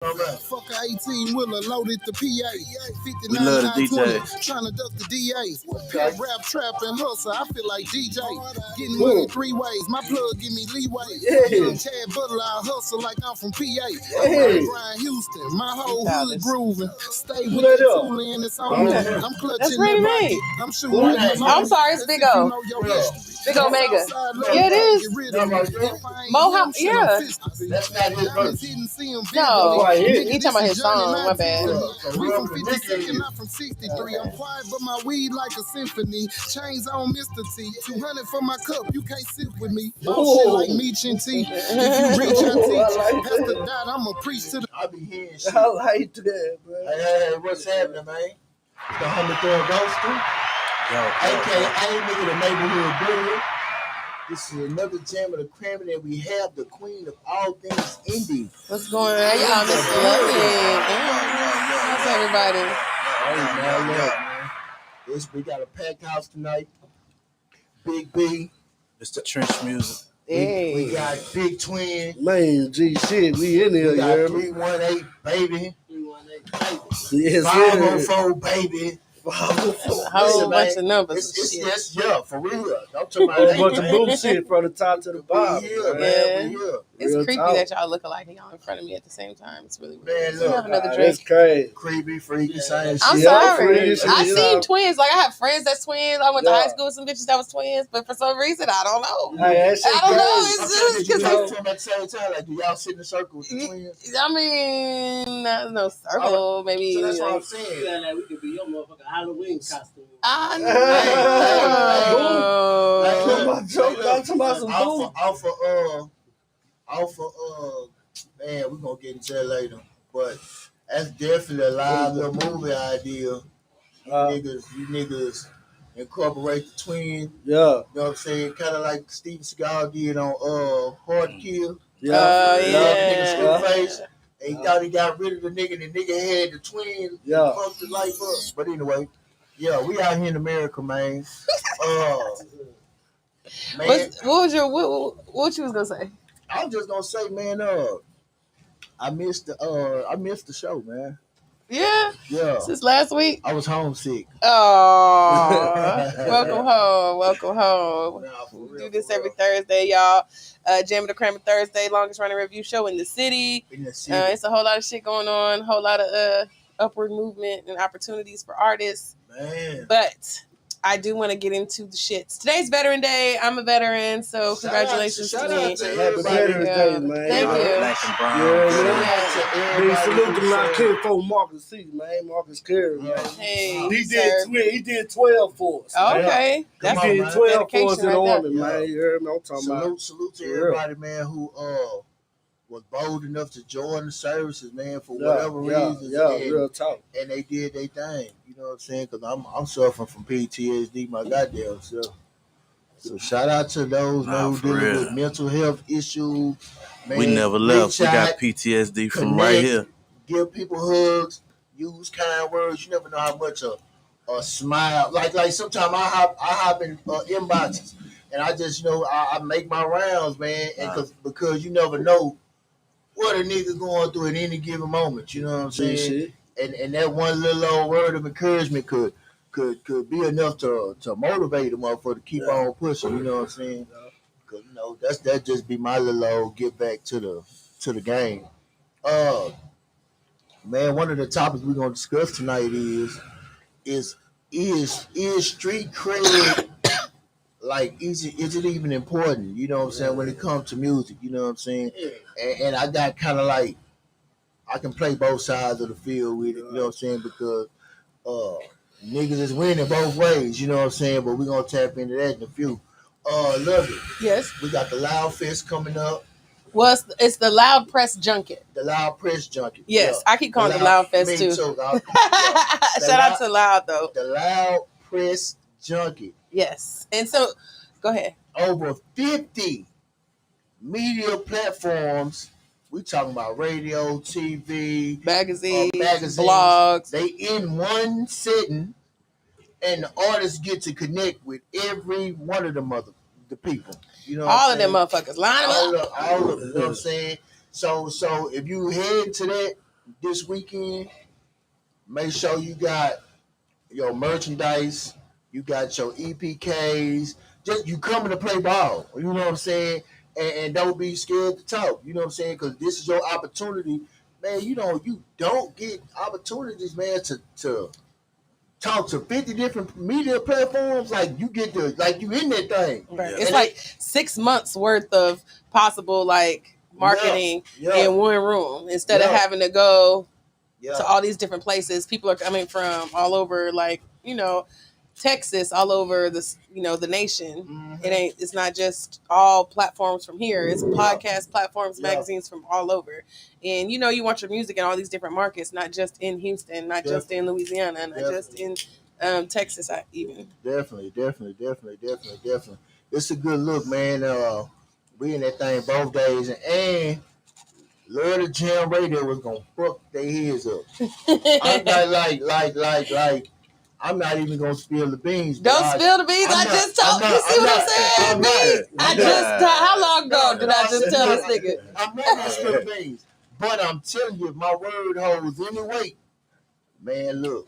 Fuck a 18 wheeler loaded the PA. 59 We love the high DJ. 20, trying to duck the DA. Pimp, rap, trap, and hustle. I feel like DJ. Getting money three ways. My plug give me leeway. Young Chad Butler, I hustle like I'm from PA. Brian Houston, my whole hood grooving. Stay with that tool and it's on me. I'm clutching that bucket. I'm shooting like I'm sorry, it's Big O. Big Omega. Yeah, it is. Mohawk, yeah. That's not his verse. No, he talking about his song. My bad. We from 52nd, not from 63. I'm quiet, but my weed like a symphony. Chains on Mr. T. 200 for my cup. You can't sit with me. Shit like Meech and T. If you reach, I teach. Pastor Dot, I'ma preach to the. I be hearing shit. I like that, bro. Hey, what's happening, man? The Jammitorcrammit Thurdays, aka nigga the neighborhood bully. This is another Jammitorcrammit, and we have the queen of all things indie. What's going on? Y'all miss loving. How's everybody? We got a packed house tonight. Big B. It's the trench music. Hey. We got Big Twin. Man, G shit, we in here, We you got heard me? 318 baby. 318 baby. Yes, 504 baby. Whole bunch of numbers. It's for real. Don't talk about A that. bunch of bullshit from the top to the bottom. We here, man. We here. It's Real creepy talk. that y'all look alike and y'all in front of me at the same time. It's really weird. Man, We look, have another That's drink. crazy. Creepy, freaky, same shit. I'm Yeah, sorry. freaky shit, I you seen know. twins. Like, I have friends that's twins. I went to Yeah. high school with some bitches that was twins, but for some reason, I don't know. Hey, that shit I don't know. crazy. It's Did just you because talk to them at the same time? Like, do y'all sit in the circle with the twins? I mean, no circle, maybe. So that's what I'm Like, saying. Like we could be your motherfucking Halloween costume. I Hey, know. Talking about some boo. Man, we're gonna get into that later. But that's definitely a live little movie idea. You niggas incorporate the twin. Yeah, You know what I'm saying? Kind of like Steven Seagal did on Hard to Kill. yeah, Yeah. Nigga face. And he thought he got rid of the nigga, and the nigga had the twin. Yeah. Fucked his life up. But anyway, yeah, we out here in America, man. Man, What you was gonna say? I was just gonna say, man, I missed the show, man. Yeah, Yeah, since last week. I was homesick. Oh, welcome home. Nah, for We real, do this for every real. Thursday, y'all. Jammitorcrammit Thursday, longest running review show in the city. In the city. It's a whole lot of shit going on, whole lot of upward movement and opportunities for artists. Man. But I do want to get into the shits. Today's Veteran Day. I'm a veteran, so congratulations Shout to out me. to Happy everybody. Veterans Yeah. Day, man. Thank you. Black and brown. Yeah, Shout man. out to Big everybody. salute to who my said- kid for Marcus C, man. Marcus Carey, man. Hey, He sir. did 12 for us. man. Okay, that's Come He on, did man. 12 for us dedication in the right army, there. man. You heard me? I'm talking about. Salute to For real. everybody, man, who was bold enough to join the services, man, for whatever reasons. Yeah, and, real talk. and they did their thing. You know what I'm saying? Because I'm suffering from PTSD, my goddamn self. So shout out to those Nah, who for dealing real. with mental health issues. Man, We never left. We got PTSD from connect, right here. Give people hugs. Use kind words. You never know how much a smile. Like sometimes I hop in inboxes and I just I make my rounds, man. And because you never know what a nigga going through at any given moment. You know what I'm saying? Shit. And that one little old word of encouragement could be enough to motivate a motherfucker to keep on pushing. You know what I'm saying? Cause that just be my little old get back to the game. Man, one of the topics we're gonna discuss tonight is street cred like is it even important? You know what I'm saying, when it comes to music, you know what I'm saying? And I got kind of like I can play both sides of the field with it, you know what I'm saying, because niggas is winning both ways, you know what I'm saying, but we're gonna tap into that in a few. Love it. yes. We got the Loud Fest coming up. Well, it's the Loud Press Junket. The Loud Press Junket. Yes, Yeah. I keep calling it the Loud Fest Me too. Yeah. Shout out to Loud though. The Loud Press Junket. Yes, and so go ahead. Over 50 media platforms. We talking about radio, TV, Magazines, magazines. blogs. They in one sitting, and the artists get to connect with every one of the people. You know, All of them motherfuckers. Line them up. all of them. You know what I'm saying? So if you head to that, this weekend, make sure you got your merchandise, you got your EPKs. Just you coming to play ball. You know what I'm saying? And don't be scared to talk. You know what I'm saying? Because this is your opportunity, man. You don't get opportunities, man, to talk to 50 different media platforms. Like you get to you in that thing. Right. Yeah. It's like 6 months worth of possible marketing in one room instead of having to go to all these different places. People are coming from all over, Texas, all over the nation. Mhm. It's not just all platforms from here. It's podcast platforms, magazines from all over. And you want your music in all these different markets, not just in Houston, not just in Louisiana, not just in Texas even. Definitely. It's a good look, man. We in that thing both days, and Lord of Jam Radio was gonna fuck their heads up. I'm not like I'm not even gonna spill the beans. Don't spill the beans. I just told you. See what I'm saying? How long ago did I just tell this nigga? I'm not gonna spill the beans, but I'm telling you, if my word holds any weight, man, look,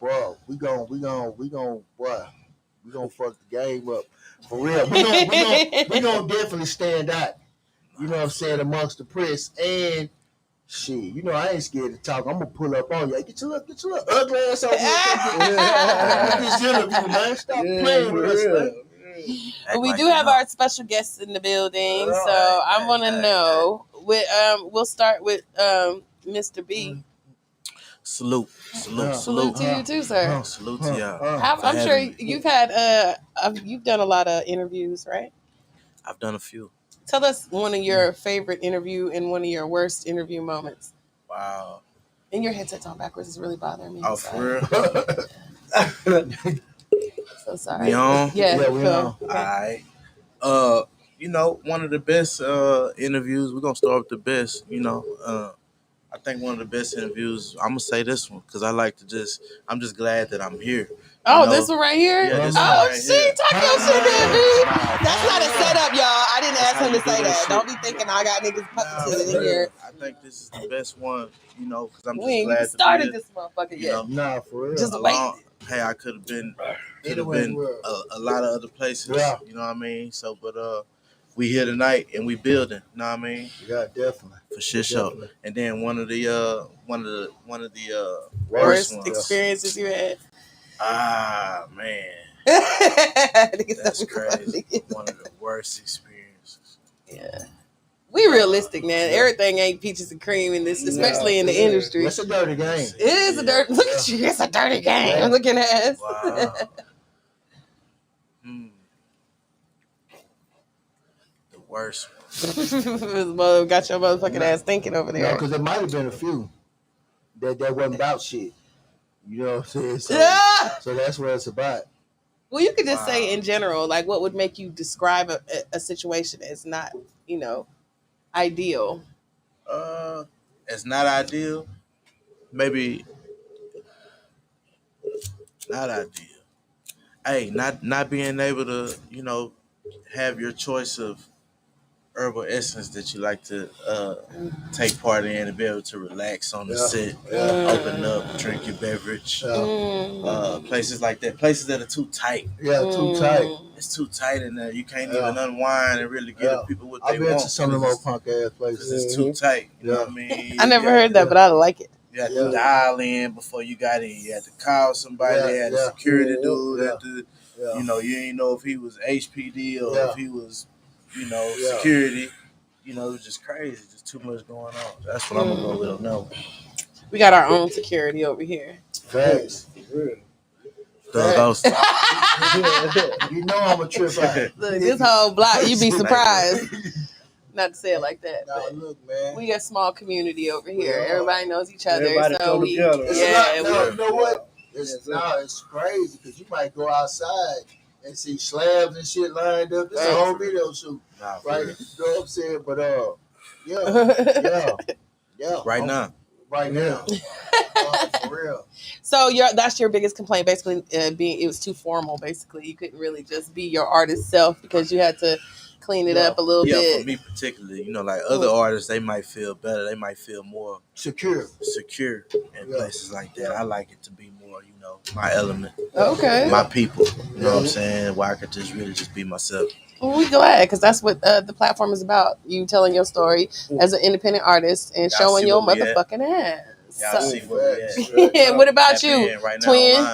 bro, we gonna fuck the game up for real. We gonna definitely stand out. You know what I'm saying, amongst the press and shit. I ain't scared to talk. I'm gonna pull up on you. Get your little ugly ass over here. Get this interview, man. Stop playing with us, man. We do have our special guests in the building, so I want to know. We'll start with Mr. B. Salute to you too, sir. Salute to y'all. I'm sure you've had you've done a lot of interviews, right? I've done a few. Tell us one of your favorite interview and one of your worst interview moments. Wow. And your headset's on backwards is really bothering me. Oh, for real? So sorry. We on? Yeah, we on. All right. One of the best interviews, we're going to start with the best, I think one of the best interviews, I'm going to say this one because I'm just glad that I'm here. Oh, this one right here? Yeah, this one right here. Talk your shit there, B. That's not a setup, y'all. I didn't ask him to say that. Don't be thinking I got niggas sitting in here. I think this is the best one, because I'm just We glad ain't started this motherfucker yet. Nah, for real. Just wait. Hey, I could have been a lot of other places. Yeah. You know what I mean? So, but we here tonight and we building. You know what I mean? Yeah, definitely. For shit show. Definitely. And then one of the Worst ones. experiences you had. Ah, man. That's crazy. One of the worst experiences. Yeah. We realistic, man. Everything ain't peaches and cream in this, especially in the industry. It's a dirty game. It is a dirty. Look at you. It's a dirty game. I'm looking at us. Wow. The worst one. Got your motherfucking ass thinking over there. No, because there might have been a few that wasn't about shit. You know what I'm saying? So that's what it's about. Well, you could just say in general, what would make you describe a situation as not, ideal? It's not ideal. Maybe not ideal. Hey, not being able to, have your choice of herbal essence that you like to take part in and be able to relax on the set, open up, drink your beverage. Places like that. Places that are too tight. Yeah, too tight. It's too tight in there. You can't even unwind and really give people what they want. I've been to some of the more punk ass places. It's too tight. You know what I mean? I never heard that, but I like it. You had to dial in before you got in. You had to call somebody. They had a security dude. You didn't know if he was HPD or if he was, security. It was just crazy. Just too much going on. That's what I'm going to go with on no. We got our own security over here. Facts. Those. You know I'm a trip out. Look, this whole block, you'd be surprised. Not to say it like that. No, look, man. We got a small community over here. Everybody knows each other. Everybody so come together. You know what? It's crazy because you might go outside and see slabs and shit lined up. It's a whole video shoot, right? You know what I'm saying? But yeah. Right now. For real. So that's your biggest complaint, basically, it was too formal. Basically, you couldn't really just be your artist self because you had to clean it up a little bit. Yeah, for me particularly, like other artists, they might feel better. They might feel more secure in places like that. I like it to be more, my element. Okay. My people. You know what I'm saying? Where I could just be myself. Well, we glad because that's what the platform is about. You telling your story as an independent artist and showing your motherfucking ass. Y'all see where we at. What about you, right twin?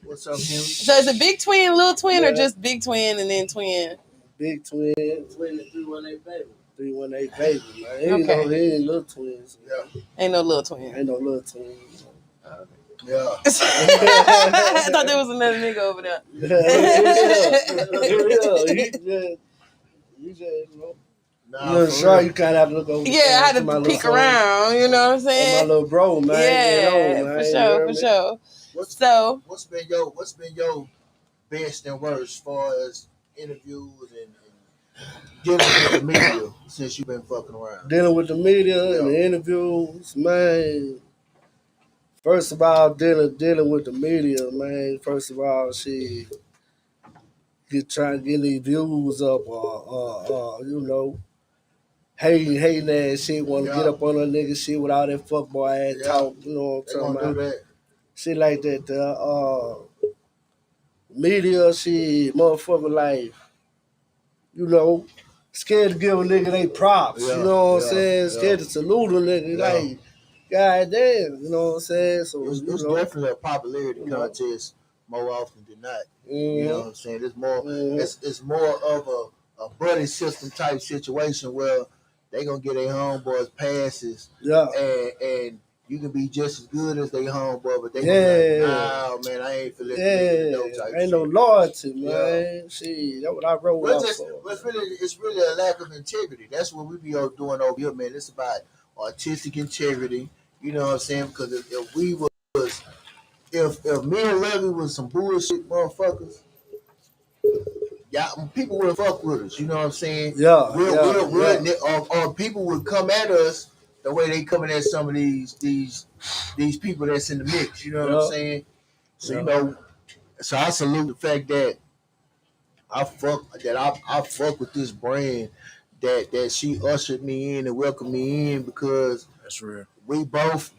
What's up, Henry? So is it big twin, little twin, or just big twin and then twin? Big twin. Twin and 318 baby. 318 baby, man. He ain't little twins. Yeah. Ain't no little twin. Ain't no little twins. Yeah. I thought there was another nigga over there. You just, you kind of have to look over. Yeah, I had to peek around. You know what I'm saying? My little bro, man. Yeah, for sure. What's been your best and worst as far as interviews and dealing with the media since you've been fucking around? Dealing with the media and the interviews, man. First of all, dealing with the media, man. First of all, trying to get these views up, or hating ass shit, want to get up on a nigga shit with all that fuckboy ass talk. You know what I'm talking about? Shit like that. Media shit, motherfucker, like, scared to give a nigga they props. You know what I'm saying? Scared to salute a nigga. Like, God damn, you know what I'm saying? So it's definitely a popularity contest more often than not. You know what I'm saying? It's more it's more of a buddy system type situation where they gonna get their homeboys passes. Yeah. And you can be just as good as they homeboy, but they gonna be like, nah, man, I ain't feeling ain't no loyalty, man. Shit, that's what I wrote out for. It's really a lack of integrity. That's what we be doing over here, man. It's about artistic integrity. You know what I'm saying? Because if me and Levy was some bullshit motherfuckers, people would fuck with us. You know what I'm saying? Or people would come at us the way they coming at some of these people that's in the mix. You know what I'm saying? So so I salute the fact that I fuck with this brand that she ushered me in and welcomed me in, because that's real. We both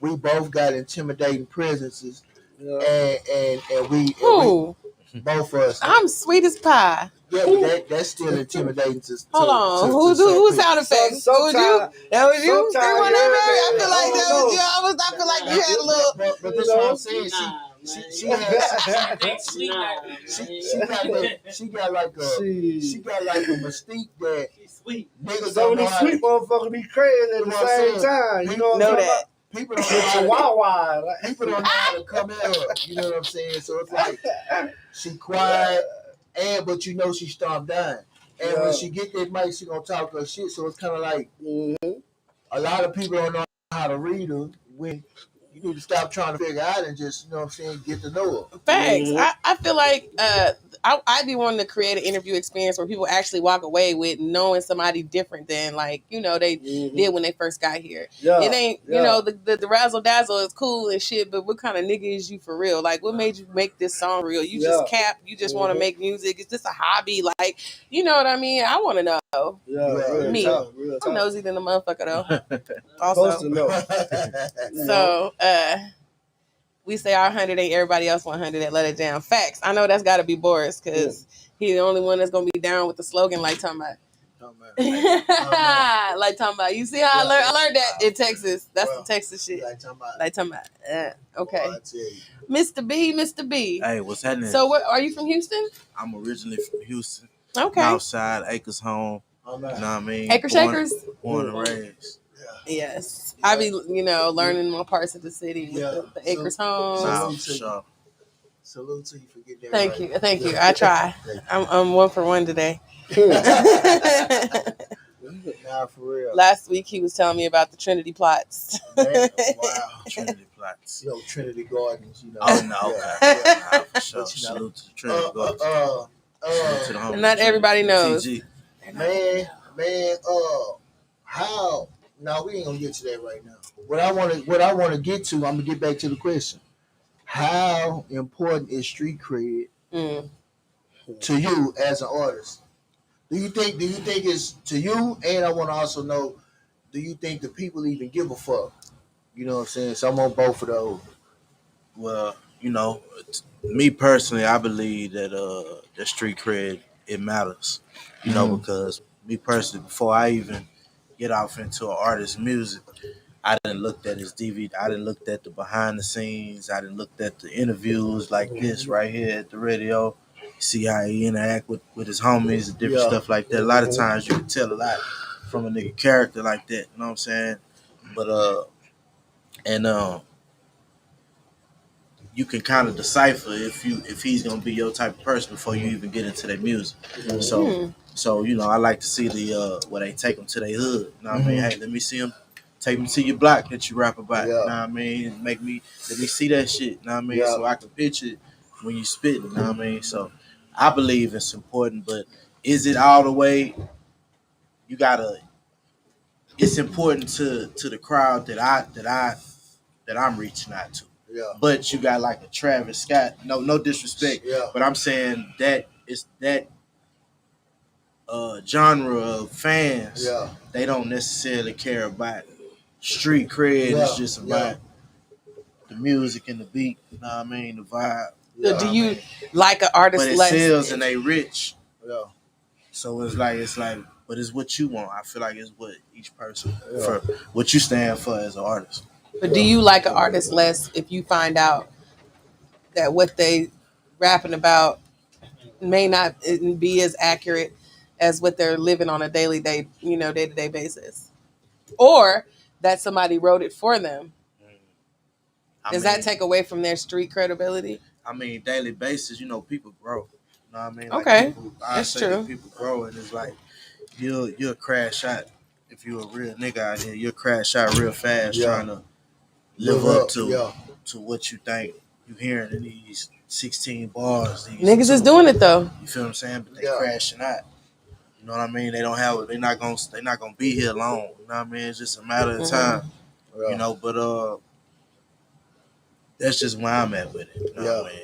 got intimidating presences, and we both of us. I'm sweet as pie. Yeah, but that's still intimidating to. Hold on, who sound effects? That was you. I feel like that was you. I feel like you had a little. But that's what I'm saying. She got like a mystique that sweet. Niggas some of these sweet motherfuckers be crazy at the same time. You know what I'm saying? People don't know people don't know how to come at her. You know what I'm saying? So it's like she quiet, but she stopped dying. And when she get that mic, she gonna talk her shit. So it's kind of like a lot of people don't know how to read her when. You need to stop trying to figure out and just, get to know her. Facts. I feel like I'd be wanting to create an interview experience where people actually walk away with knowing somebody different than they did when they first got here. Yeah. It ain't, the razzle dazzle is cool and shit, but what kind of nigga is you for real? Like, what made you make this song real? You just cap, you just want to make music. Is this a hobby? Like, you know what I mean? I want to know. Yeah, me. I'm nosy than a motherfucker though. Also. Supposed to know. So, we say our 100 ain't everybody else 100 that let it down. Facts. I know that's got to be Boris because he's the only one that's gonna be down with the slogan like talking about. Like talking about. You see how I learned that in Texas. That's the Texas shit. Like talking about. Okay. Mr. B. Hey, what's happening? So, are you from Houston? I'm originally from Houston. Okay. Outside Acres home. You know what I mean? Acre Shakers. Born and raised. Yes. I be, learning more parts of the city with the Acres homes. Salute to you for getting that. Thank you. I try. I'm 1 for 1 today. Nah, for real. Last week he was telling me about the Trinity plots. Man, wow. Trinity plots. Trinity Gardens, Oh, no, okay. Yeah, for sure. Salute to the Trinity Gardens. And not everybody knows. TG. Man, how? No, we ain't gonna get to that right now. What I want to get to, I'm gonna get back to the question. How important is street cred to you as an artist? Do you think it's to you? And I want to also know, do you think the people even give a fuck? You know what I'm saying? So I'm on both of those. Well, me personally, I believe that the street cred it matters. Because me personally, before I even get off into an artist's music, I didn't look at his DVD. I didn't look at the behind the scenes. I didn't look at the interviews like this right here at the radio. See how he interact with his homies and different stuff like that. A lot of times you can tell a lot from a nigga character like that. You know what I'm saying? But and you can kind of decipher if he's gonna be your type of person before you even get into their music. So I like to see the where they take them to their hood. You know what I mean? Hey, let me see them. Take me to your block that you rap about. You know what I mean? Let me see that shit. You know what I mean? So I can picture it when you spit. You know what I mean? So I believe it's important, but is it all the way? You gotta. It's important to the crowd that I'm reaching out to. Yeah. But you got like a Travis Scott. No disrespect. Yeah. But I'm saying that it's that genre of fans. Yeah. They don't necessarily care about street cred. Yeah. It's just about the music and the beat. You know what I mean? The vibe. So do you like an artist? But it sells and they rich. Yeah. So it's like, but it's what you want. I feel like it's what each person for what you stand for as an artist. But do you like an artist less if you find out that what they rapping about may not be as accurate as what they're living on a day-to-day basis, or that somebody wrote it for them? Does that take away from their street credibility? I mean, daily basis, people grow. You know what I mean? Like okay, that's true. People grow, and it's like you'll crash out if you're a real nigga out here. You'll crash out real fast trying to live up to what you think you hearing in these 16 bars. Niggas is doing it though. You feel what I'm saying? But they crashing out. You know what I mean? They don't have it. They're not gonna be here long. You know what I mean? It's just a matter of time. Yeah. But that's just where I'm at with it. You know what I mean?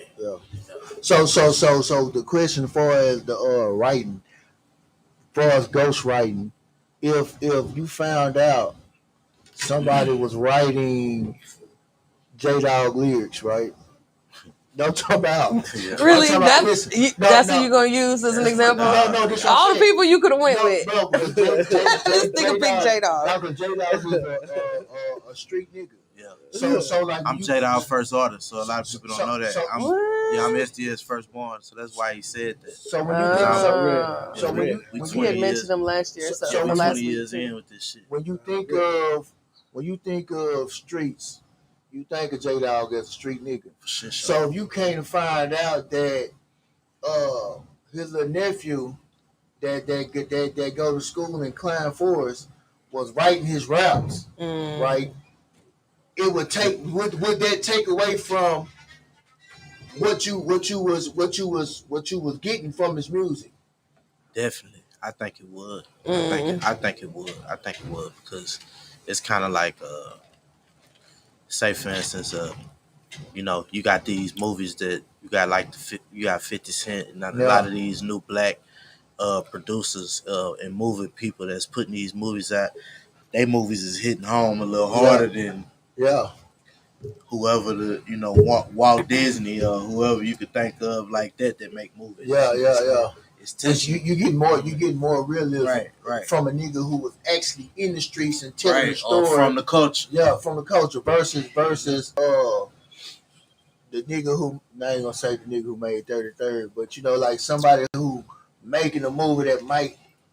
So the question for as the writing, for as ghost writing, if you found out somebody was writing J-Dog lyrics, right? Don't talk about really. That's who you're gonna use as an example. No, all the people you could have went with. This nigga picked J-Dog. J-Dog is a street nigga. Yeah. So like I'm J-Dog's first artist, so a lot of people don't know that. I'm SD's firstborn, so that's why he said that. So when you had mentioned him last year, so we're 20 years in with this shit. When you think of streets, you think of J-Dog as a street nigga. Sure. So if you came to find out that his little nephew that go to school in Klein Forest was writing his raps, right? It would would that take away from what you was getting from his music? Definitely, I think it would. I think it would because it's kind of like say for instance, you got these movies that you got you got 50 Cent and a lot of these new black producers and movie people that's putting these movies out. They movies is hitting home a little harder than whoever Walt Disney or whoever you could think of like that make movies. It's you get more realism from a nigga who was actually in the streets and telling the story from the culture. Yeah, from the culture versus the nigga who, I ain't gonna say the nigga who made 33rd, but like somebody who making a movie that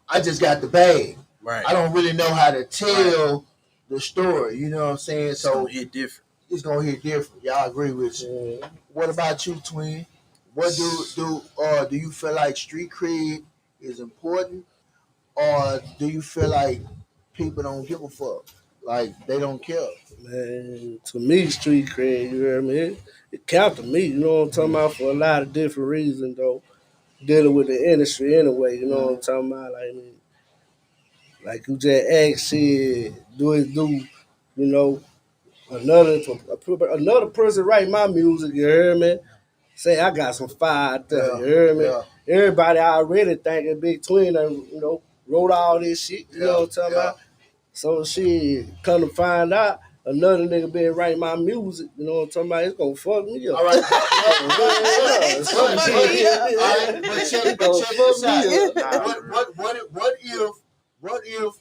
I just got the bag. Right. I don't really know how to tell the story. You know what I'm saying? So it's gonna hit different. It's gonna hit different. Y'all agree with you? What about you, twin? What do you feel like street cred is important, or do you feel like people don't give a fuck, like they don't care? Man, to me, street cred, you hear me? It count to me. You know what I'm talking about? For a lot of different reasons, though. Dealing with the industry anyway. You know what I'm talking about? Like you just asked, said, another person write my music, you hear me? say I got some fire out there. You hear me? Yeah. Everybody already thinking Big Twin, wrote all this shit. You know what I'm talking about? So shit, come to find out, another nigga been writing my music. You know what I'm talking about? It's gonna fuck me up. All right. What if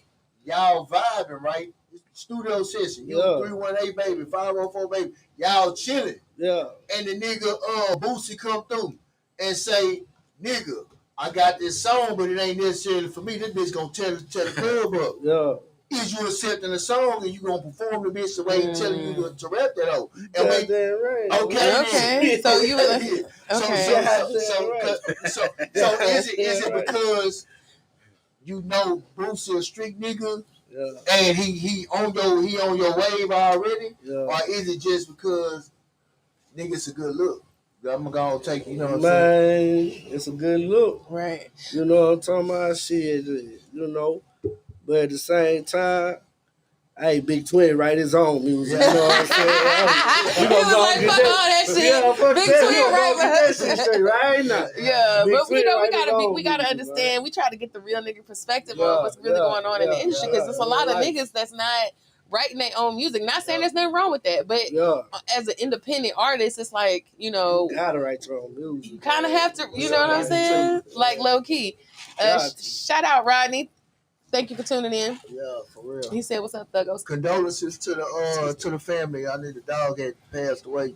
y'all vibing, right? Studio session, you 318 baby, 504 baby, y'all chilling. Yeah. And the nigga Boosie come through and say, nigga, I got this song, but it ain't necessarily for me. This bitch gonna tell the club up. Yeah. Is you accepting the song and you gonna perform the bitch the way he telling you to rap that out? And right. Okay. So you okay. So is it because you know Bruce a street nigga? Yeah. And he on your wave already? Yeah. Or is it just because nigga's a good look? I'm gonna take, you know what I'm saying? It's a good look. Right. You know what I'm talking about? Shit, you know. But at the same time, hey, Big Twin write his own music. You know what I'm saying? We gonna go like, fuck all that shit. Yeah, Big Twin write that shit straight right now. Yeah, Big but we gotta understand. We try to get the real nigga perspective of what's really going on in the industry, because there's a lot of niggas that's not writing their own music. Not saying there's nothing wrong with that, but as an independent artist, it's like, you know, you gotta write your own music. You kind of have to, you know what I'm saying? Like low key. Shout out Rodney. Thank you for tuning in. Yeah, for real. He said, "What's up, Thuggos?" Condolences to the family. I knew the dog had passed away,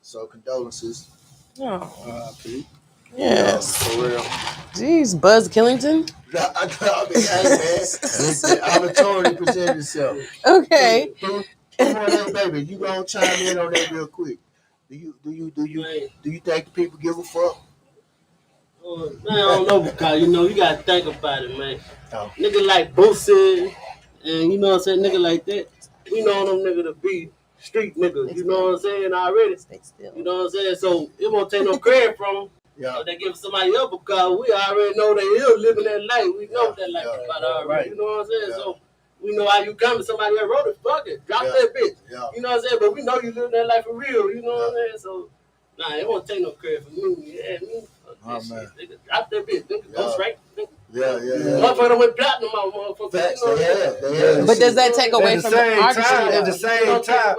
so condolences. Oh, Pete. Yes, for real. Jeez, Buzz Killington. I mean, hey man, opportunity presented itself. Okay. Baby, you gonna chime in on that real quick? Do you think the people give a fuck? Man, I don't know, because you gotta think about it, man. Oh. Nigga like Boosie, and you know what I'm saying, nigga like that. We know them nigga to be street niggas. You know what I'm saying already. You know what I'm saying. So it won't take no credit from them. Yeah. They give somebody up, because we already know they is living that life. We know what that life is about already. Right. You know what I'm saying. Yeah. So we know how you come to somebody that wrote it. Fuck it, drop that bitch. Yeah. You know what I'm saying. But we know you living that life for real. You know what I'm saying. So it won't take no credit from me. Yeah, me. Oh, man. Nigga, drop that bitch. Nigga, go straight. Yeah. Motherfucker went platinum out, motherfucker. But does that take away from the artistry? At the same time,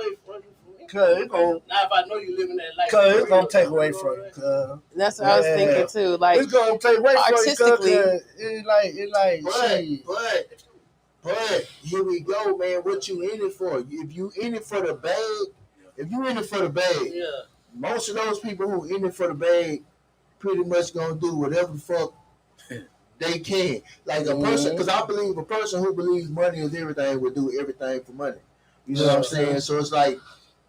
because it's going. Now, if I know you living that life, because it's gonna take away from you. That's what I was thinking too. Like, it's gonna take away artistically. From it but here we go, man. What you in it for? If you in it for the bag, most of those people who in it for the bag pretty much gonna do whatever the fuck they can. Like a person, because I believe a person who believes money is everything will do everything for money. You know what I'm saying? So it's like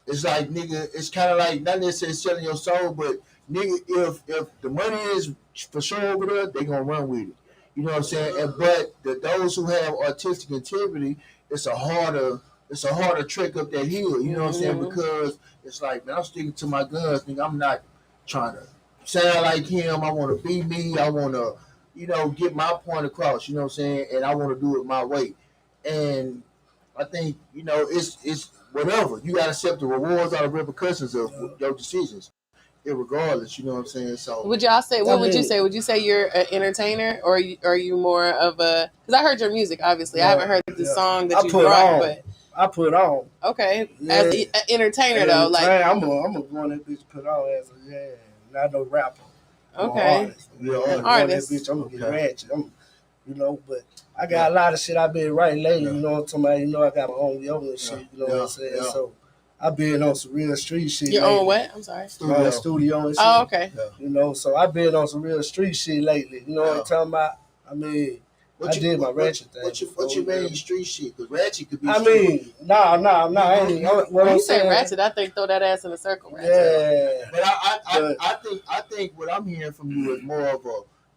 nigga, it's kind of like not necessarily selling your soul, but nigga, if the money is for sure over there, they gonna run with it. You know what I'm saying? But those who have artistic integrity, it's a harder trick up that hill. You know what I'm saying? Because it's like, man, I'm sticking to my guns. Nigga, I'm not trying to sound like him. I want to be me. I want to, get my point across. You know what I'm saying? And I want to do it my way. And I think, it's whatever. You got to accept the rewards or the repercussions of your decisions, irregardless. You know what I'm saying? So, would y'all say? What would you say? Would you say you're an entertainer, or are you more of a? Because I heard your music. Obviously, I haven't heard the song that you brought, but I put on. Okay, as an entertainer though, like I'm gonna go on that bitch put on as not no rapper. Okay, artist. Bitch, I'm gonna get ratchet. But I got a lot of shit I've been writing lately. You know what I'm talking about? I got my own yoga and shit. You know what I'm saying? So I've been on some real street shit. Your own what? I'm sorry. Studio and shit. Oh, okay. So I've been on some real street shit lately. You know what I'm talking about? I mean, I did my ratchet thing. What you mean street shit? Because ratchet could be street. I mean, no. When you say ratchet, I think throw that ass in a circle. Ratchet. Yeah. But I think what I'm hearing from you is more of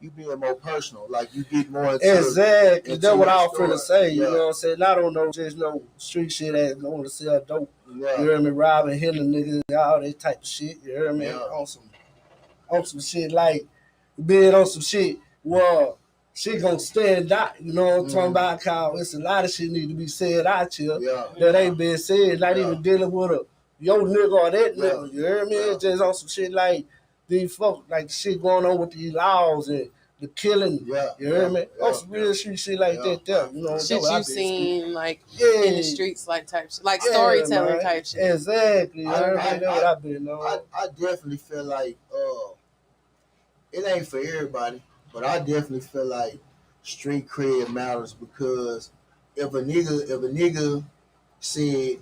you being more personal. Like you get more into exactly. That's what I was finna say. You know what I'm saying? I don't know just no street shit ass going to sell dope. Yeah. You hear me? Robbing, hitting niggas, all that type of shit. You hear me? Yeah. On some shit like being on some shit. Well, shit gonna stand out. You know what I'm talking about? Cause it's a lot of shit need to be said out here that ain't been said. Not even dealing with your nigga or that nigga. You hear me? It's just on some shit like these folks, like shit going on with these laws and the killing. You hear me? On some real shit like that. There, you know, shit you seen like in the streets, like type shit, like storytelling type shit. Exactly. That's what I've been on. I definitely feel like it ain't for everybody, but I definitely feel like street cred matters because if a nigga said,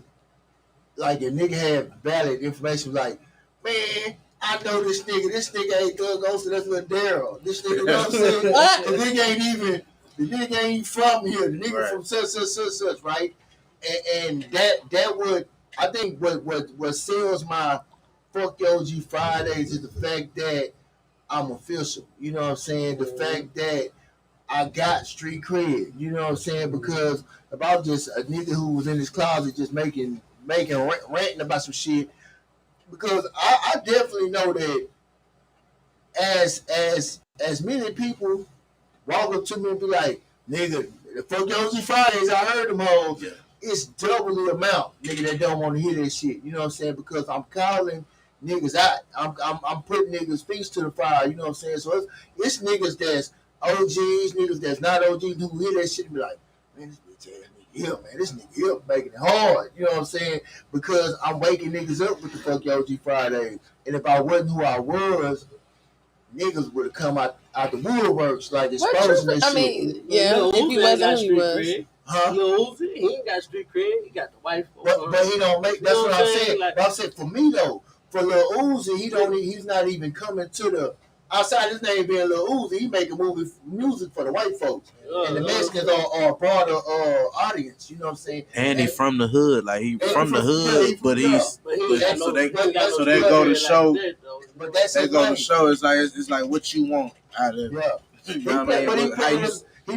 like, a nigga had valid information, like, man, I know this nigga ain't Thug Ghost, that's little Daryl. This nigga, you know what I'm saying? The nigga ain't even from here. The nigga from such, right? And that would, I think what sells my Fuck Your OG Fridays is the fact that I'm official. You know what I'm saying? The fact that I got street cred. You know what I'm saying? Because if I was just a nigga who was in his closet just ranting about some shit, because I definitely know that as many people walk up to me and be like, nigga, the Fuck Your OG Fridays, I heard them hoes. Yeah. It's double the amount, nigga, that don't want to hear that shit. You know what I'm saying? Because I'm calling niggas out. I'm putting niggas' feet to the fire. You know what I'm saying? So it's niggas that's OGs, niggas that's not OGs who hear that shit and be like, man, this bitch ass nigga here, man. This nigga here making it hard. You know what I'm saying? Because I'm waking niggas up with the Fuck Your OG Fridays. And if I wasn't who I was, niggas would have come out the woodworks like exposing that shit. I mean, yeah, if he wasn't who he was. Huh? Lil Uzi, he ain't got street cred. He got the wife. But he don't make. That's what I'm saying. Like, but I said for me though, for Lil Uzi, he's not even coming to the outside. His name being Lil Uzi, he making music for the white folks, and the Mexicans are a broader audience. You know what I'm saying? And he from the hood, like he from the hood, but so they go to show. But that's they go to show. It's like what you want out of it. Yeah. You know what I mean?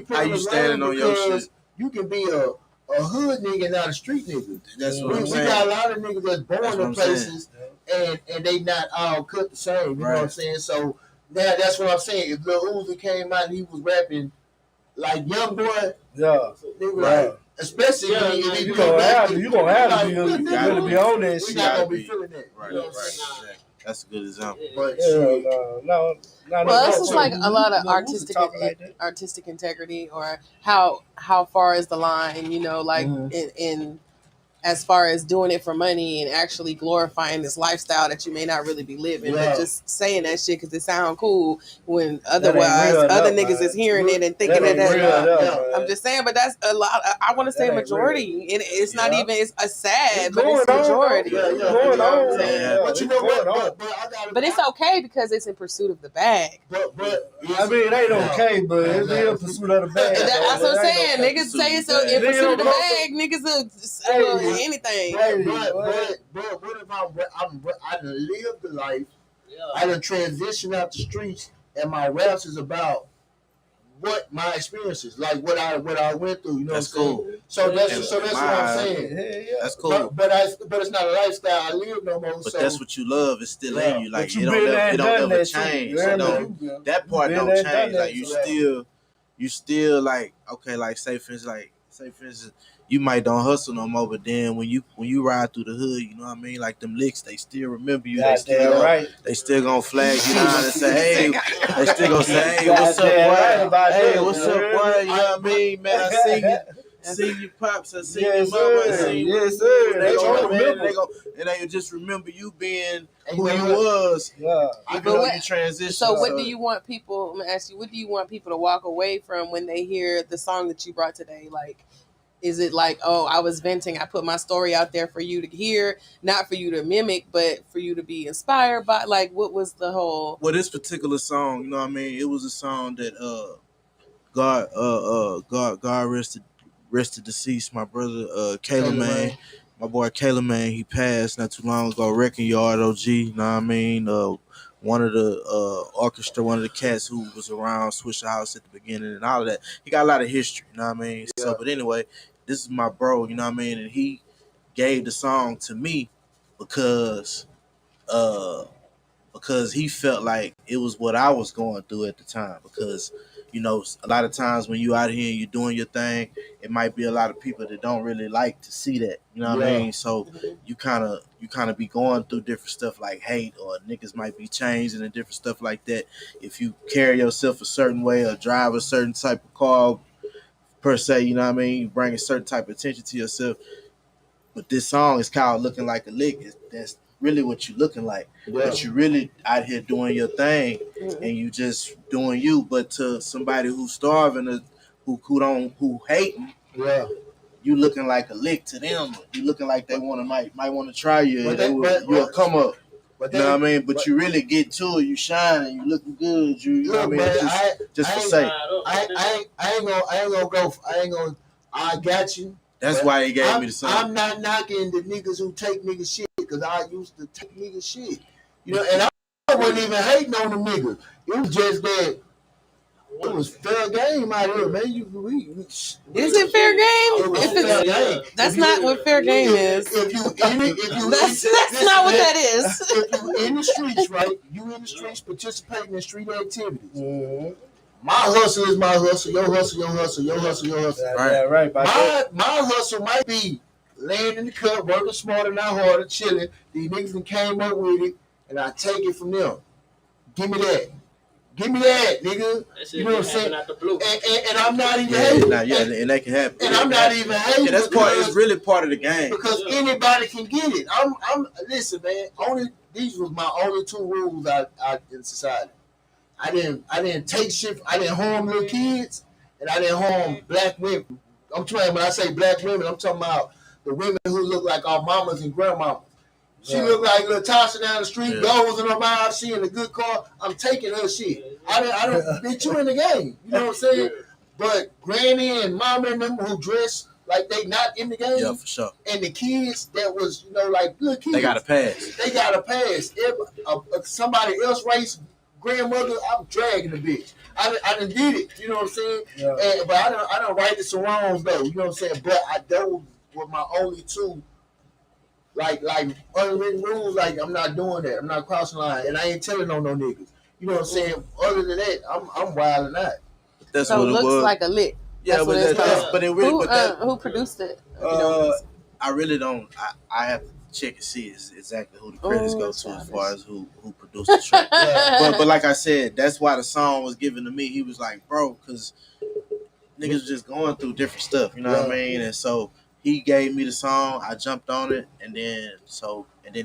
How you standing on your shit? You can be a hood nigga and not a street nigga. That's what I'm saying. We got a lot of niggas that's born in places and they not all cut the same. You know what I'm saying? So now that's what I'm saying. If Lil Uzi came out and he was rapping like Young Boy, like, especially if you gonna have to be on that shit. We not gonna be feeling that. Right. That's a good example. But well, it's just like a lot of artistic integrity, or how far is the line, you know, like in as far as doing it for money and actually glorifying this lifestyle that you may not really be living, but just saying that shit because it sound cool when otherwise other niggas is hearing it and thinking that. I'm just saying, but that's a lot. I want to say majority. It's not even. It's a sad, but it's majority. But you know what? But it's okay because it's in pursuit of the bag. But I mean, it ain't okay, but it's in pursuit of the bag. That's what I'm saying. Niggas say it's in pursuit of the bag. Niggas will anything. But what if I done lived the life, I done transitioned out the streets, and my raps is about what my experiences, like what I went through. You know that's what I'm cool. saying? So that's what I'm saying. That's cool. But it's not a lifestyle I live no more. But that's what you love. It's still in you. Like it don't ever change. That part don't change. Like you still like, okay, like say for instance, you might don't hustle no more, but then when you ride through the hood, you know what I mean? Like them licks, they still remember you. They still gonna flag you down and say, hey, they still gonna say, hey, what's up, boy? Hey, what's up, boy? You know what I mean, man? I seen you. Seen you pops, I seen your mama, I seen you. Yes, sir. They gonna just remember you being who you was. Even though you transitioned. So what do you want people? I'm gonna ask you. What do you want people to walk away from when they hear the song that you brought today? Like, is it like, oh, I was venting, I put my story out there for you to hear, not for you to mimic, but for you to be inspired by? Like, what was the whole? Well, this particular song, you know what I mean? It was a song that God rested deceased. My brother Kayla Man, my boy Kayla Man, he passed not too long ago. Wrecking Yard OG, you know what I mean? One of the orchestra, one of the cats who was around Swisher House at the beginning and all of that. He got a lot of history, you know what I mean? Yeah. So, but anyway, this is my bro, you know what I mean? And he gave the song to me because he felt like it was what I was going through at the time. Because you know, a lot of times when you out here and you're doing your thing, it might be a lot of people that don't really like to see that. You know what I mean? So you kind of be going through different stuff like hate, or niggas might be changing and different stuff like that. If you carry yourself a certain way or drive a certain type of car per se, you know what I mean? You bring a certain type of attention to yourself. But this song is called Looking Like a Lick. That's really what you looking like. But you really out here doing your thing and you just doing you. But to somebody who's starving, who hating, you looking like a lick to them. You looking like they might want to try you. You'll come up. You know what I mean? But you really get to it. You shining. You looking good. You know what I mean? Just to say. I got you. That's why he gave me the song. I'm not knocking the niggas who take niggas shit, because I used to take niggas shit. You know, and I wasn't even hating on them niggas. It was just that it was fair game out here, man. Is it fair game? It was fair game. That's not what fair game is. That's not what that is. If you in the streets, right? You in the streets participating in street activities. Mm-hmm. My hustle is my hustle. Your hustle, your hustle, your hustle, your hustle. Right. My hustle might be laying in the cup, working smarter, not harder, chilling. These niggas done came up with it, and I take it from them. Give me that. Give me that, nigga. You know what I'm saying? And I'm not even hating. And that can happen. And I'm not even hating. Yeah, it's really part of the game. Because anybody can get it. Listen, man. These was my only two rules out in society. I didn't take shit. I didn't harm little kids, and I didn't harm black women. I'm talking, when I say black women, I'm talking about the women who look like our mamas and grandmamas. She look like little Tasha down the street, goes in her mouth, she in a good car. I'm taking her shit. I don't bitch, you in the game. You know what I'm saying? But granny and mama and them who dress like they not in the game. Yeah, for sure. And the kids that was, like good kids. They got a pass. If somebody else race grandmother, I'm dragging the bitch. I done did it. You know what I'm saying? Yeah. But I don't right some wrongs though. You know what I'm saying? But those were my only two, like unwritten rules. Like I'm not doing that. I'm not crossing the line, and I ain't telling on no niggas. You know what I'm saying? Other than that, I'm wilding out. That's so what it looks was. Like a lick. Yeah, but it really. Who produced it? I really don't. I have to check and see exactly who the credits go to as far as who produced the track. But like I said, that's why the song was given to me. He was like, bro, because niggas just going through different stuff, you know what I mean? And so he gave me the song, I jumped on it, and then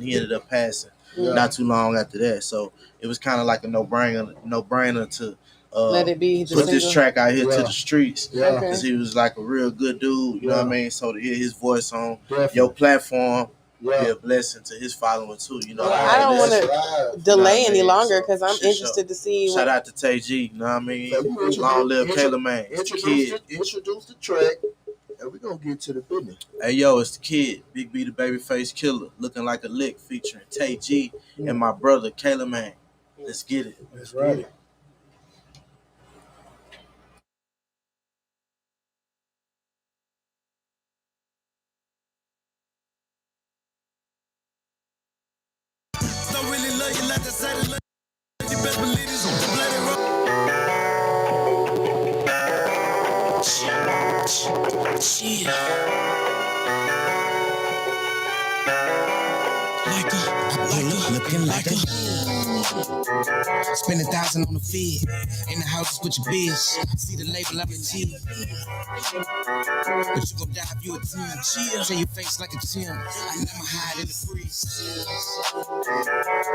he ended up passing not too long after that. So it was kind of like a no-brainer to let it be. Put this track out here to the streets because he was like a real good dude, you know what I mean? So to hear his voice on your platform, be a blessing to his following too. You know, I don't want to delay any longer because I'm interested to see. Shout out to Tay G. You know what I mean? Long live Kayla, man. It's the kid. Introduce the track, and we're gonna get to the business. Hey yo, it's the kid, Big B the Babyface Killer, looking like a lick, featuring Tay G and my brother Kayla, man. Let's get it. That's right. Looking like a spend 1,000 on the feed. In the house with your bitch. See the label of your teeth. But you gon' die if you a 10. Say your face like a 10. And I'ma hide in the freeze.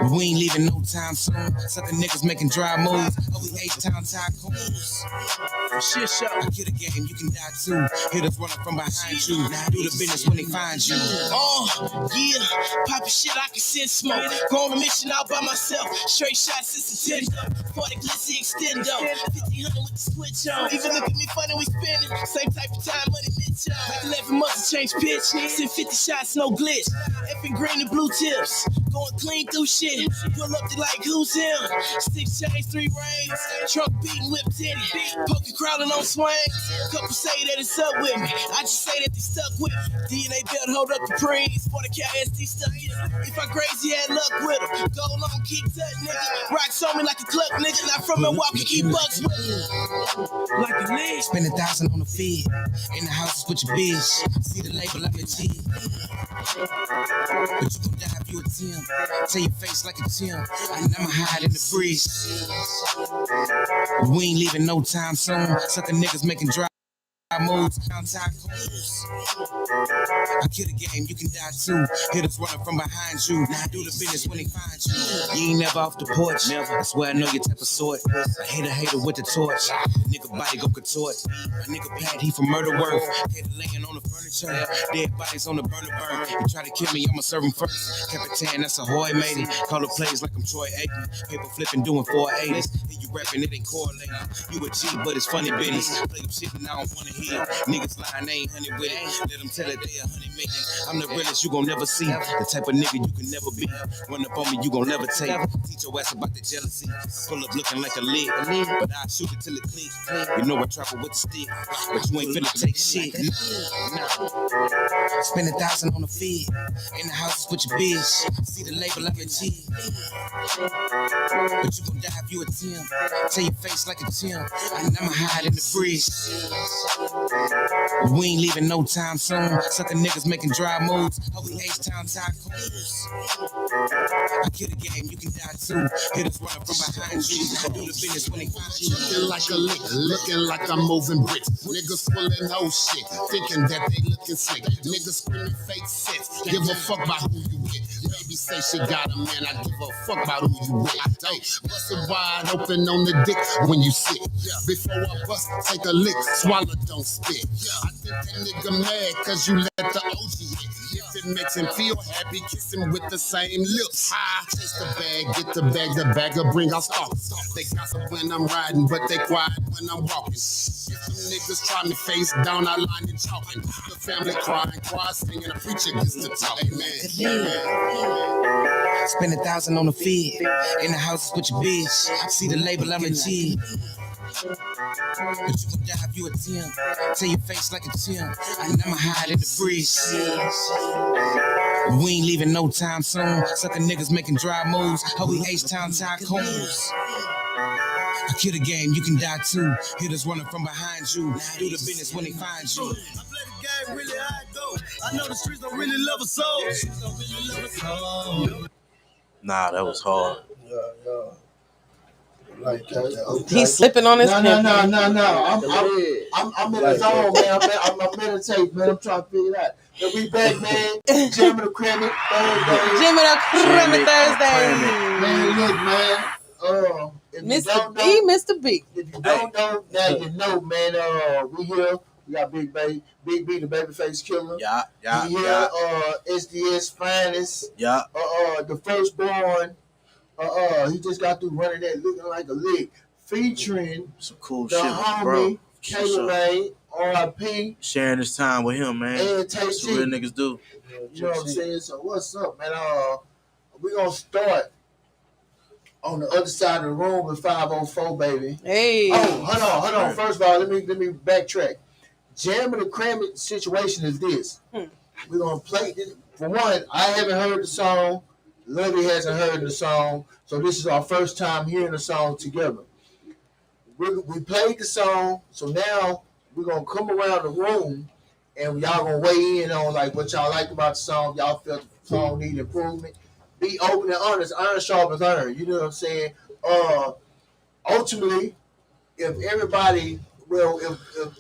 But we ain't leaving no time soon. Sucker niggas making dry moves. Oh, we H-Town tycoons. Shit show. I kill the game, you can die too. Hitters running from behind you. Do the business when they find you. Oh, yeah. Poppin' shit, I can send smoke. Go on a mission out by myself. Straight shots, it's a 10. 40 glizzy extendo. 1500 with the switch on. Even look at me funny, we spinning. Same type of time, money bitch. Like 11 months to change pitch. Send 50 shots, no glitch. Effing green and blue tips. Going clean through shit. Pull up to like who's him? 6 chains, 3 rings. Trunk beating, whip titty. Poker crawling on swing. Couple say that it's up with me. I just say that they stuck with me. DNA belt hold up the praise. 40K SD stuck in it. If I crazy had luck with him. Go long, keep that nigga. Rocks on me like a club nigga. Not from Milwaukee, keep bucks with me. Like a leg. Spend 1,000 on the feed. In the houses with your bitch. See the label, I'm a G. But you gon' die if you attempt. Tell your face like a Tim. And I'ma hide in the breeze. But we ain't leaving no time soon. Sucker niggas making dry moves. Downtown corners. I kill the game, you can die too. Hitters running from behind you. Now do the business when they find you. You ain't never off the porch. Never. That's where I know your type of sort. I hate a hater with the torch. Nigga body go contort. My nigga Pat, he from Murder Worth. Head laying on the furniture. Dead bodies on the burner burn. You try to kill me, I'ma serve him first. Capitan, that's a Hoy matey. Call the plays like I'm Troy Aikman. Paper flipping, doing 480s. Then you rapping, it ain't correlating. You a G, but it's funny business. Play up shit and I don't wanna hear. Niggas lying, they ain't honey with it. Let them tell it they a honey making. I'm the realest you gon' never see. The type of nigga you can never be. Run up on me, you gon' never take. Teach your ass about the jealousy. Pull up looking like a lick. But I shoot it till it click. You know I trapper with the stick. But you ain't finna take shit. Nah. Spend 1,000 on the feed. In the houses with your bitch. See the label, I'm a G. But you gon' die if you attempt. Tell your face like a Tim. And I'ma hide in the breeze. We ain't leaving no time soon. Sucker niggas making dry moves. Oh, we H-Town tycoons. I kill the game, you can die too. Hitters running from behind you. I do the business when they find you. Looking like a lick, looking like I'm moving bricks. Niggas pulling no shit, thinking that they looking slick. Niggas screaming fake sets, give a fuck about who you with. Baby say she got a man, I give a fuck about who you with. I don't bust it wide open on the dick when you sit. Before I bust, take a lick, swallow, don't spit. I think that nigga mad cause you let the OG hit. If it makes him feel happy, kiss him with the same lips. I chase the bag, get the bagger bring out stalkers. They gossip when I'm riding, but they quiet when I'm walking. If some niggas try me face down, I line and talking. The family crying, singing, a preacher gets to talk. Amen. Spend 1,000 on the feed. In the houses with your bitch. See the label, I'm a G. But you gon' die if you attempt. Tell your face like a Tim. And I'ma hide in the breeze. We ain't leaving no time soon. Sucker niggas making dry moves. Oh, we H-Town tycoons. I kill the game, you can die too. Hitters running from behind you. Do the business when they find you. I play the game really how it go. I know the streets don't really love a soul. Nah, that was hard. Yeah. Like that. He's slipping on his No. I'm in the zone, man. I'm meditating, man. I'm trying to figure it out. Then we back, man. Jammitorcrammit Thurdays. Jammitorcrammit Thurdays. Man, look, man. Mr. B, Mr. B. If you don't know, now you know, man. We here. We got Big B, the babyface killer. Yeah. We here. SDS finest. Yeah. The firstborn. He just got through running that looking like a lick, featuring Some cool the shit, bro. homie Kayla R.I.P. Sharing this time with him, man. and That's what real Tay-C. niggas do. You know what I'm saying? So what's up, man? We gonna start on the other side of the room with 504, baby. Hey. Oh, hold on. First of all, let me backtrack. Jammitorcrammit situation is this. We're gonna play this. For one, I haven't heard the song. Lovey hasn't heard the song, so this is our first time hearing the song together. We played the song, so now we're gonna come around the room and y'all gonna weigh in on like what y'all liked about the song. Y'all felt the song need improvement. Be open and honest. Iron sharpens iron. You know what I'm saying? Ultimately, if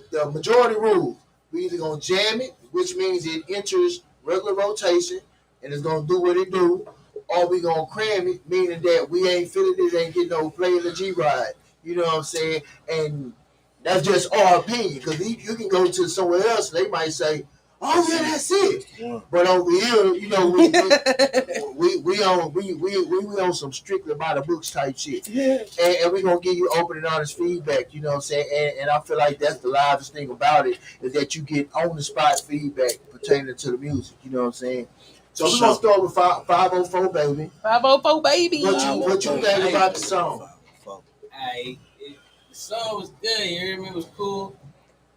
the majority rule, we either gonna jam it, which means it enters regular rotation and it's gonna do what it do, or we gonna cram it, meaning that we ain't feeling it, ain't getting no play in the G ride. You know what I'm saying? And that's just our opinion, because you can go to somewhere else and they might say, Oh yeah, that's it. But over here, you know, we on some strictly by the books type shit. Yeah. And we gonna give you open and honest feedback, you know what I'm saying? And I feel like that's the livest thing about it, is that you get on the spot feedback pertaining to the music, you know what I'm saying? So we're gonna start with 504 baby. 504 baby. What you think about the song? The song was good, you hear me? It was cool.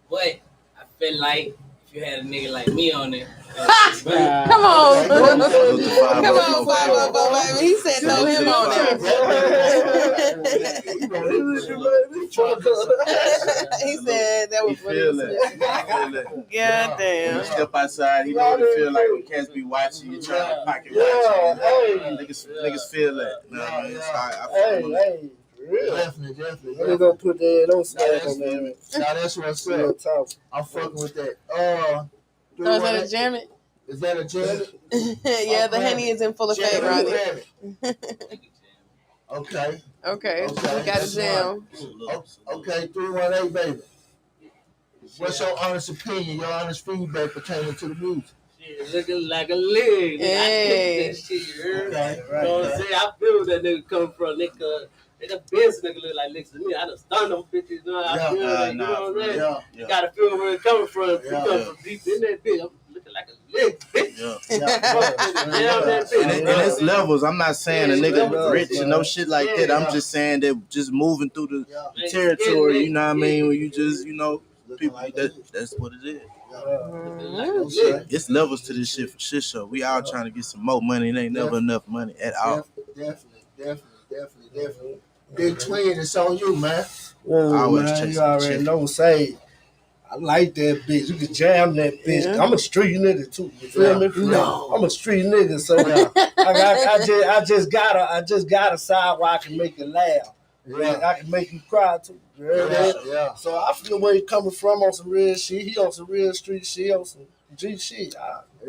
But I feel like if you had a nigga like me on there, come on. Come on, 504 baby. He said throw him on there. He said that was what he said. God damn. You step outside, he know what it feel like when cats be watching you, trying to pocket watch you. Niggas feel that. You know what I mean? So I feel Hey. Really? Definitely. They're gonna put that on Snap on there. Now that's what's up. I'm fucking with that. So is that a Jammit? Is that a Jammit? Yeah, the Henny is in full effect, Ronnie. Okay. Okay, so we got a jam. Okay, 318 baby. What's your honest opinion, your honest feedback pertaining to the music? Shit, looking like a leg. Hey. I get that shit, you heard? Okay, You know what I'm saying? I feel where that nigga come from. Nigga, the best nigga look like niggas to me. I done stunned them bitches. You know, I feel that, you know what I'm saying? You gotta feel where it's coming from. You come from deep in that bitch. I'm looking like a leg, bitch. And it's levels. I'm not saying a nigga rich and no shit like that. I'm just saying that just moving through the territory, you know what I mean? When you just, you know, people, that's what it is. It's levels to this shit for shit show. We all trying to get some more money and ain't never enough money at all. Definitely. Big Twin, it's on you, man. Oh, man, you already know. Say, I like that bitch. You can jam that bitch. Yeah. I'm a street nigga too. You feel me? No, I'm a street nigga. So I just got a side where I can make you laugh. Yeah. I can make you cry too. Yeah. So I feel where he coming from on some real shit. He on some real street shit, on some G shit.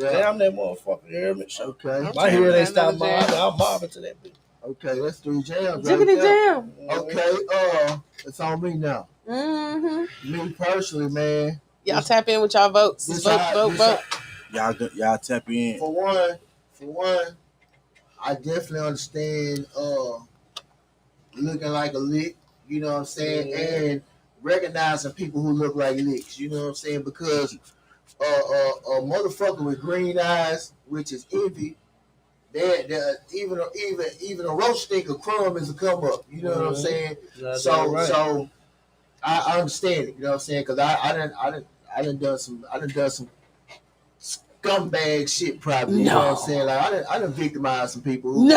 Damn that motherfucker. You hear me? Okay. My head ain't stop mobbing. I'm mobbing to that bitch. Okay, let's do jams. Jiggity jam. Okay, it's on me now. Mm-hmm. Me personally, man. Y'all tap in with y'all votes. Vote. Y'all tap in. For one, I definitely understand looking like a lick, you know what I'm saying, and recognizing people who look like licks, you know what I'm saying, because a motherfucker with green eyes, which is envy, even a roach think a crumb is a come up, you know what I'm saying. So I understand it, you know what I'm saying, because I done done some scumbag shit probably, you know what I'm saying. Like I done victimized some people who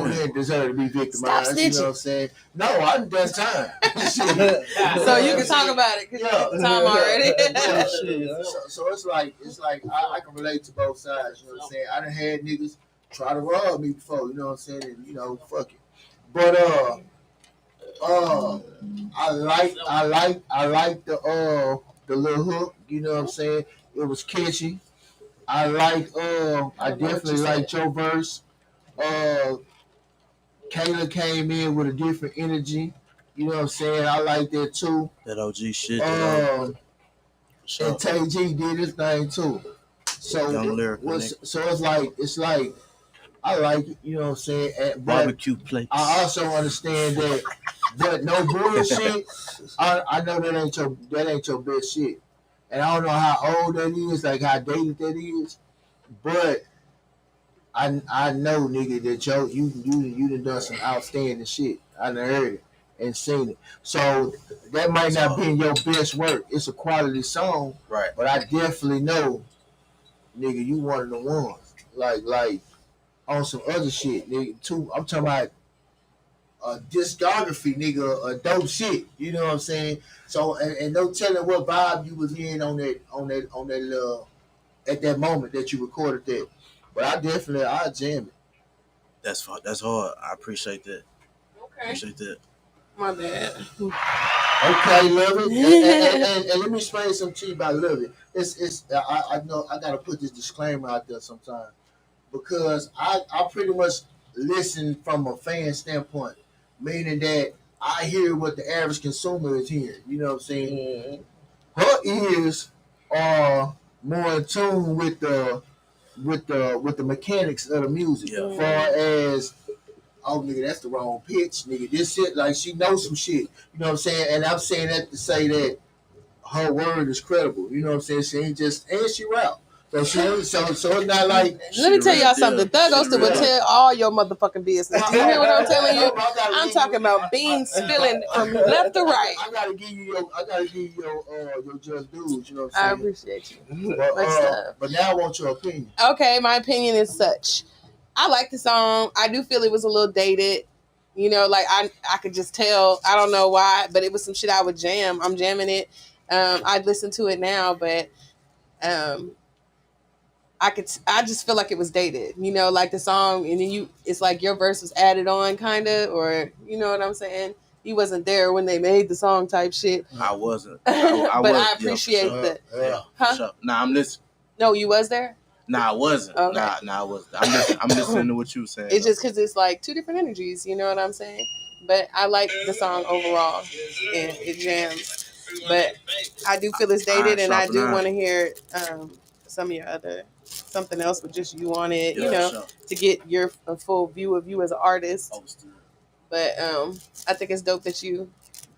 didn't deserve to be victimized. You know what I'm saying? No, I done time. So you can talk about it because you got the time already. So it's like I can relate to both sides. You know what I'm saying? I done had niggas try to rob me before. You know what I'm saying? And you know, fuck it. But I like the little hook. You know what I'm saying? It was catchy. I definitely liked your verse. Kayla came in with a different energy. You know what I'm saying? I like that too. That OG shit. And Tay G did his thing too. So it's like I like it. You know what I'm saying? Barbecue plates. I also understand that, but no bullshit. I know that ain't your best shit. And I don't know how old that is, like how dated that is, but I know, nigga, that you done some outstanding shit. I done heard it and seen it. So that might not be your best work. It's a quality song, right? But I definitely know, nigga, you one of the ones. Like on some other shit, nigga. I'm talking about a discography, nigga, a dope shit. You know what I'm saying? So and no telling what vibe you was in on that at that moment that you recorded that. But I jam it. That's hard. I appreciate that. Okay. Appreciate that. My bad. Okay, love it. And let me explain something to you about love it. I know I gotta put this disclaimer out there sometime because I pretty much listen from a fan standpoint. Meaning that I hear what the average consumer is hearing. You know what I'm saying? Mm-hmm. Her ears are more in tune with the mechanics of the music. Yeah. As far as nigga, that's the wrong pitch, nigga. This shit, like she knows some shit. You know what I'm saying? And I'm saying that to say that her word is credible. You know what I'm saying? She ain't just and she rap. So so it's not like. Let me tell y'all something. Thugos will tell all your motherfucking business. Do you hear what I'm telling you? I'm talking about beans spilling from left to right. I gotta give you your just dudes. You know what I'm saying? I appreciate you. But now I want your opinion. Okay, my opinion is such. I like the song. I do feel it was a little dated. You know, like I could just tell. I don't know why, but it was some shit I would jam. I'm jamming it. I'd listen to it now, but I just feel like it was dated, you know, like the song, and then it's like your verse was added on, kind of, or you know what I'm saying? You wasn't there when they made the song, type shit. I wasn't, but I appreciate that. Huh? Sure. Nah, I'm listening. No, you was there? Nah, I wasn't. Okay. Nah, I wasn't. I'm listening to what you were saying. It's just because it's like two different energies, you know what I'm saying? But I like the song overall, and it jams. But I do feel it's dated, and I do want to hear some of your other. Something else with just you on it, to get a full view of you as an artist. But I think it's dope that you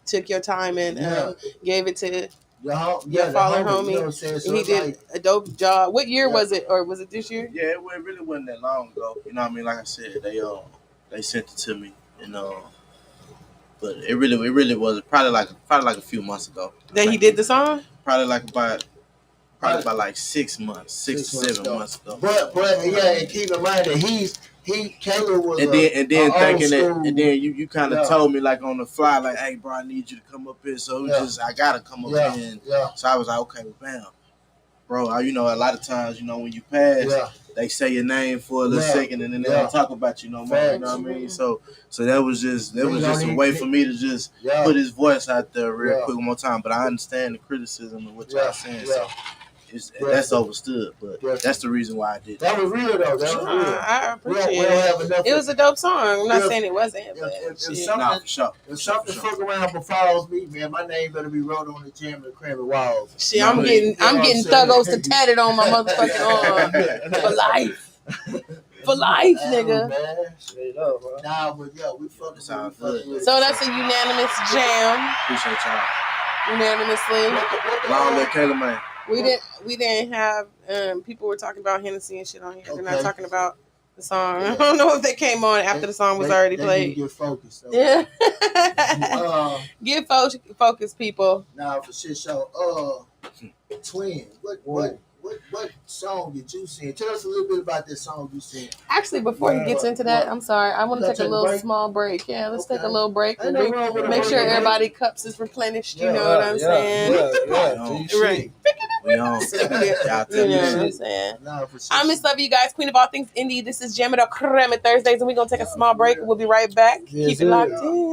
took your time and gave it to your fallen homie. You know so he did a dope job. What year was it, or was it this year? Yeah, it really wasn't that long ago. You know what I mean? Like I said, they sent it to me, but it really was probably like a few months ago. That he did the song? Probably about like 6 months, 6 to 7 months ago. But and keep in mind that Caleb was and then thinking that, and then you kind of told me like on the fly, like, hey bro, I need you to come up here. So I gotta come up here. And so I was like, okay, well, bam, bro. A lot of times, when you pass, they say your name for a little second, and then they don't talk about you no more. You know what I mean? So that was just a way for me to just put his voice out there real quick one more time. But I understand the criticism of what y'all saying. So. That's overstood, but that's the reason why I did that. That was real, though. That was real. I appreciate it. It was a dope song. I'm not saying it wasn't, but if something fuck around and follows me, man, my name better be wrote on the Jammitorcrammit walls. Shit, I'm getting Thugos to tatted on my motherfucking arm for life. For life, nigga. Straight up, bro. Nah, but we fucking sound good. So that's a unanimous jam. Appreciate y'all. Unanimously. Long live Caleb, man. We didn't have people were talking about Hennessy and shit on here. They're not talking about the song. I don't know if they came on after the song was already played. Get focused. Yeah. Get focused, people. Nah, for shit show. Twin. What song did you sing? Tell us a little bit about this song you sing. Actually, before he gets into that, I'm sorry. I want to take a little small break. Yeah, let's take a little break. Make sure everybody cups is replenished. You know what I'm saying? Right. We on. You know what I'm saying? I'm Miss Love, you guys, queen of all things indie. This is Jammitorcrammit Thurdays, and we're going to take a small break. We'll be right back. Keep it locked in.